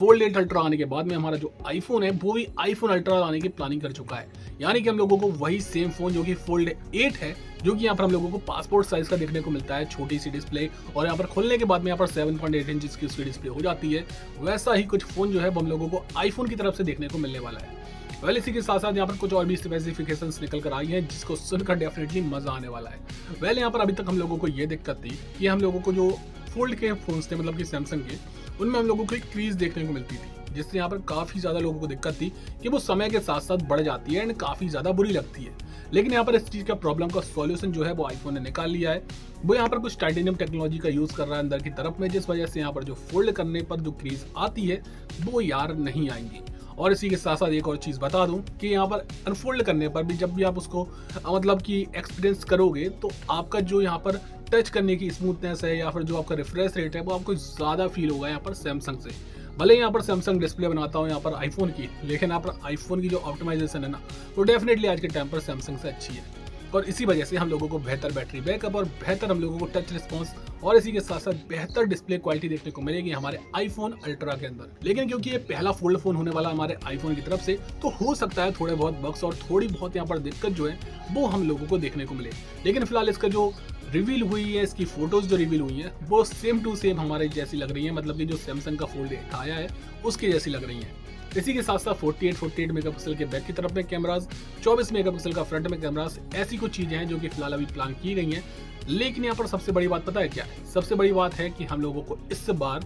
Fold 8 ultra आने के बाद में हमारा जो आईफोन है वो भी आईफोन अल्ट्रा लाने की प्लानिंग कर चुका है। यानी कि हम लोगों को वही सेम फोन जो कि फोल्ड 8 है, जो कि यहाँ पर हम लोगों को पासपोर्ट साइज का देखने को मिलता है, छोटी सी डिस्प्ले, और यहाँ पर खोलने के बाद में यहाँ पर 7.8 इंच की उसकी डिस्प्ले हो जाती है। वैसा ही कुछ फोन जो है वो हम लोगों को आईफोन की तरफ से देखने को मिलने वाला है। वेल इसी के साथ साथ यहाँ पर कुछ और भी स्पेसिफिकेशंस निकल कर आई हैं, जिसको सुनकर डेफिनेटली मजा आने वाला है। वेल यहाँ पर अभी तक हम लोगों को ये दिक्कत थी कि हम लोगों को जो फोल्ड के फोन्स थे, मतलब कि सैमसंग के, उनमें हम लोगों को एक क्रीज देखने को मिलती थी, जिससे यहाँ पर काफ़ी ज़्यादा लोगों को दिक्कत थी कि वो समय के साथ साथ बढ़ जाती है एंड काफ़ी ज़्यादा बुरी लगती है। लेकिन यहाँ पर इस चीज़ का प्रॉब्लम का सॉल्यूशन जो है वो आईफोन ने निकाल लिया है। वो यहाँ पर कुछ टाइटेनियम टेक्नोलॉजी का यूज़ कर रहा है अंदर की तरफ में, जिस वजह से यहाँ पर जो फोल्ड करने पर जो क्रीज आती है वो यार नहीं आएंगी। और इसी के साथ साथ एक और चीज़ बता दूं कि यहाँ पर अनफोल्ड करने पर भी जब भी आप उसको मतलब कि एक्सपीरियंस करोगे, तो आपका जो यहाँ पर टच करने की स्मूथनेस है या फिर जो आपका रिफ्रेश रेट है वो आपको ज़्यादा फील होगा यहाँ पर सैमसंग से। भले यहाँ पर सैमसंग डिस्प्ले बनाता हूँ यहाँ पर आईफोन की, लेकिन यहाँ पर आईफोन की जो ऑप्टिमाइजेशन है ना, वो डेफिनेटली आज के टाइम पर सैमसंग से अच्छी है। और इसी वजह से हम लोगों को बेहतर बैटरी बैकअप और बेहतर हम लोगों को टच रिस्पॉन्स और इसी के साथ साथ बेहतर डिस्प्ले क्वालिटी देखने को मिलेगी हमारे आईफोन अल्ट्रा के अंदर। लेकिन क्योंकि ये पहला फोल्ड फोन होने वाला हमारे आईफोन की तरफ से, तो हो सकता है थोड़े बहुत बग्स और थोड़ी बहुत यहाँ पर दिक्कत जो है वो हम लोगों को देखने को मिले। लेकिन फिलहाल इसका जो रिवील हुई है, इसकी फोटोज जो रिवील हुई है वो सेम टू सेम हमारे जैसी लग रही है, मतलब कि जो सैमसंग का फोल्ड 8 आया है उसकी जैसी लग रही है। इसी के साथ साथ 48 मेगापिक्सल के बैक की तरफ में कैमराज, 24 मेगापिक्सल का फ्रंट में कैमराज, ऐसी कुछ चीजें हैं जो कि फिलहाल अभी प्लान की गई हैं। लेकिन यहाँ पर सबसे बड़ी बात पता है क्या है? सबसे बड़ी बात है कि हम लोगों को इस बार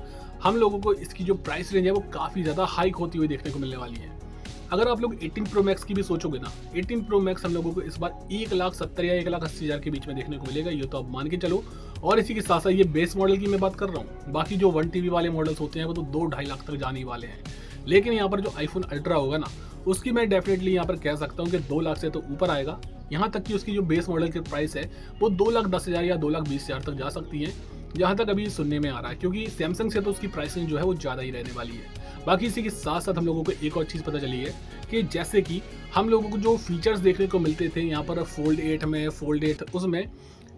इसकी जो प्राइस रेंज है वो काफी ज्यादा हाइक होती हुई देखने को मिलने वाली है। अगर आप लोग 18 प्रो मैक्स की भी सोचोगे ना, 18 प्रो मैक्स हम लोगों को इस बार 1,70,000 या 1,80,000 के बीच में देखने को मिलेगा, ये तो आप मान के चलो। और इसी के साथ साथ ये बेस मॉडल की मैं बात कर रहा हूँ, बाकी जो 1 TB वाले मॉडल्स होते हैं वो तो 2-2.5 लाख तक जाने वाले हैं। लेकिन यहाँ पर जो आईफोन अल्ट्रा होगा ना, उसकी मैं डेफिनेटली यहाँ पर कह सकता हूँ कि 2 लाख से तो ऊपर आएगा। यहाँ तक कि उसकी जो बेस मॉडल की प्राइस है वो 2,10,000 या 2,20,000 तक जा सकती है, जहाँ तक अभी सुनने में आ रहा है, क्योंकि सैमसंग से तो उसकी प्राइसिंग जो है वो ज़्यादा ही रहने वाली है। बाकी इसी के साथ साथ हम लोगों को एक और चीज़ पता चली है कि जैसे कि हम लोगों को जो फीचर्स देखने को मिलते थे यहाँ पर फोल्ड 8 में, फोल्ड 8 उसमें,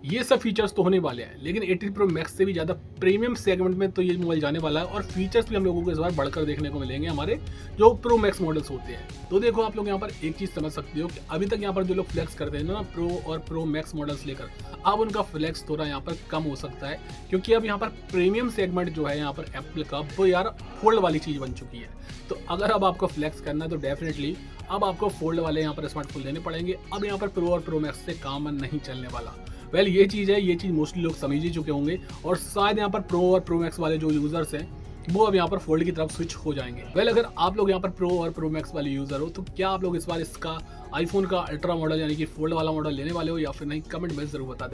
ये सब फीचर्स तो होने वाले हैं, लेकिन 18 प्रो मैक्स से भी ज़्यादा प्रीमियम सेगमेंट में तो ये मोबाइल जाने वाला है और फीचर्स भी हम लोगों को इस बार बढ़कर देखने को मिलेंगे हमारे जो प्रो मैक्स मॉडल्स होते हैं। तो देखो आप लोग यहाँ पर एक चीज़ समझ सकते हो कि अभी तक यहाँ पर जो लोग फ्लेक्स करते हैं ना प्रो और प्रो मैक्स मॉडल्स लेकर, अब उनका फ्लेक्स थोड़ा यहाँ पर कम हो सकता है, क्योंकि अब यहाँ पर प्रीमियम सेगमेंट जो है यहाँ पर एप्पल का वो यार फोल्ड वाली चीज़ बन चुकी है। तो अगर अब आपको फ्लेक्स करना है तो डेफिनेटली अब आपको फोल्ड वाले यहाँ पर स्मार्टफोन लेने पड़ेंगे। अब यहाँ पर प्रो और प्रो मैक्स से काम नहीं चलने वाला। वेल ये चीज़ है, ये चीज़ मोस्टली लोग समझ ही चुके होंगे और शायद यहाँ पर प्रो और प्रो मैक्स वाले जो यूजर्स हैं वो अब यहाँ पर फोल्ड की तरफ स्विच हो जाएंगे। वेल अगर आप लोग यहाँ पर प्रो और प्रो मैक्स वाले यूजर हो, तो क्या आप लोग इस बार इसका आईफोन का अल्ट्रा मॉडल यानी कि फोल्ड वाला मॉडल लेने वाले हो या फिर नहीं, कमेंट में जरूर बता दें।